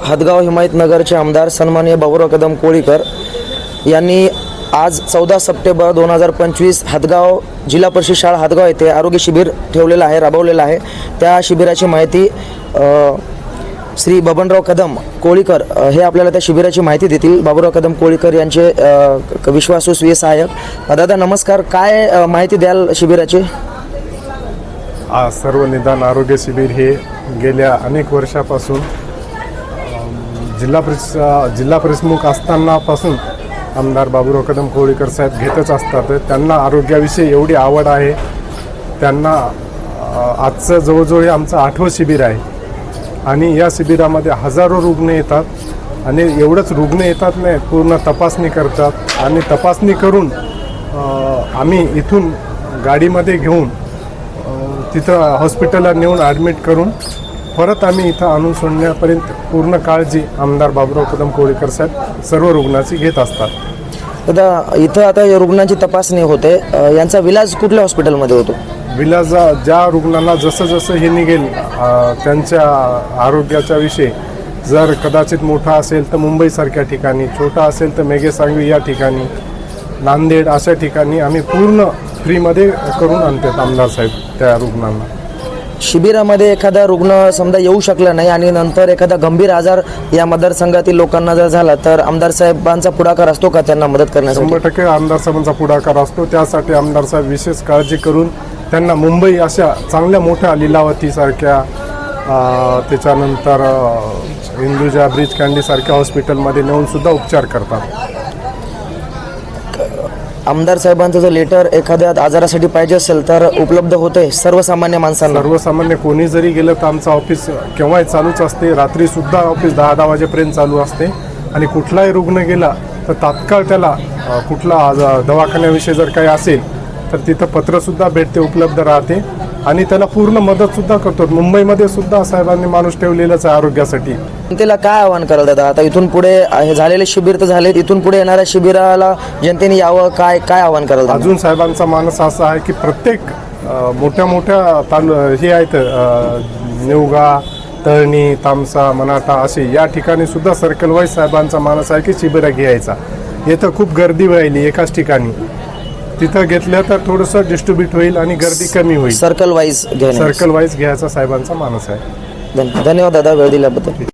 हदगाव हिमायतनगरचे आमदार सन्माननीय बाबुराव कदम कोळीकर यांनी आज 14 सप्टेंबर 2025 हदगाव जिल्हा परिषद शाळा हदगाव येथे आरोग्य शिबिर ठेवलेलं आहे, राबवलेलं आहे। त्या शिबिराची माहिती श्री बबनराव कदम कोळीकर हे आपल्याला त्या शिबिराची माहिती देतील। बाबुराव कदम कोळीकर यांचे विश्वासू स्वीय सहाय्यक। दादा नमस्कार, काय माहिती द्याल शिबिराची? सर्व निदान आरोग्य शिबिर हे गेल्या अनेक वर्षापासून जिल्हा प्रमुख असतानापासून आमदार बाबुराव कदम कोळीकर साहेब घेतच असतात। त्यांना आरोग्याविषयी एवढी आवड आहे। त्यांना आजचं जवळजवळ आमचं 8वं शिबिर आहे आणि या शिबिरामध्ये हजारो रुग्ण येतात आणि एवढंच रुग्ण येतात नाही, पूर्ण तपासणी करतात आणि तपासणी करून आम्ही इथून गाडीमध्ये घेऊन तिथं हॉस्पिटलला नेऊन ॲडमिट करून परत आम्ही इथं आणून सोडण्यापर्यंत पूर्ण काळजी आमदार बाबुराव कदम कोळीकर साहेब सर्व रुग्णाची घेत असतात। दादा इथं आता या रुग्णांची तपासणी होते, यांचा विलाज कुठल्या हॉस्पिटलमध्ये होतो? विलाज ज्या रुग्णांना जसं जसं हे निघेल त्यांच्या आरोग्याच्या विषयी, जर कदाचित मोठा असेल तर मुंबईसारख्या ठिकाणी, छोटा असेल तर मेघेसांगवी या ठिकाणी, नांदेड अशा ठिकाणी आम्ही पूर्ण फ्रीमध्ये करून आणतात आमदार साहेब त्या रुग्णांना। शिबिरामध्ये एखादा रुग्ण समजा येऊ शकला नाही आणि नंतर एखादा गंभीर आजार या मतदारसंघातील लोकांना जर झाला तर आमदार साहेबांचा पुढाकार असतो का त्यांना मदत करण्यासाठी? 100% आमदार साहेबांचा पुढाकार असतो। त्यासाठी आमदार साहेब विशेष काळजी करून त्यांना मुंबई अशा चांगल्या मोठ्या लीलावतीसारख्या त्याच्यानंतर हिंदुजा ब्रिज कँडीसारख्या हॉस्पिटलमध्ये नेऊन सुद्धा उपचार करतात। आमदार साहेबांचं जर लेटर एखाद्या आजारासाठी पाहिजे असेल तर उपलब्ध होते सर्वसामान्य माणसांना? सर्वसामान्य कोणी जरी गेलं तर आमचं ऑफिस केव्हाही चालूच असते, रात्रीसुद्धा ऑफिस 10 वाजेपर्यंत चालू असते आणि कुठलाही रुग्ण गेला तर तात्काळ त्याला कुठला दवाखान्याविषयी जर काही असेल तर तिथं पत्रसुद्धा भेटते, उपलब्ध राहते आणि त्याला पूर्ण मदतसुद्धा करतो। मुंबईमध्ये सुद्धा साहेबांनी माणूस ठेवलेलाच आहे आरोग्यासाठी। जनतेला काय आव्हान कराल दादा? आता इथून पुढे हे झालेले शिबिर तर झाले, इथून पुढे येणाऱ्या शिबिराला जनतेने यावं, काय आव्हान कराल? अजून साहेबांचा मानस असा आहे की प्रत्येक मोठ्या हे आहेत निवगा, तळणी, तामसा, मनाठा असे या ठिकाणी सुद्धा सर्कल वाईज साहेबांचा मानस आहे की शिबिर घ्यायचा। इथं खूप गर्दी व्हायली एकाच ठिकाणी, तिथं घेतलं तर थोडंसं डिस्ट्रीब्यूट होईल आणि गर्दी कमी होईल। सर्कल वाईज घ्यायचा साहेबांचा मानस आहे। धन्यवाद दादा वेळ दिल्याबद्दल।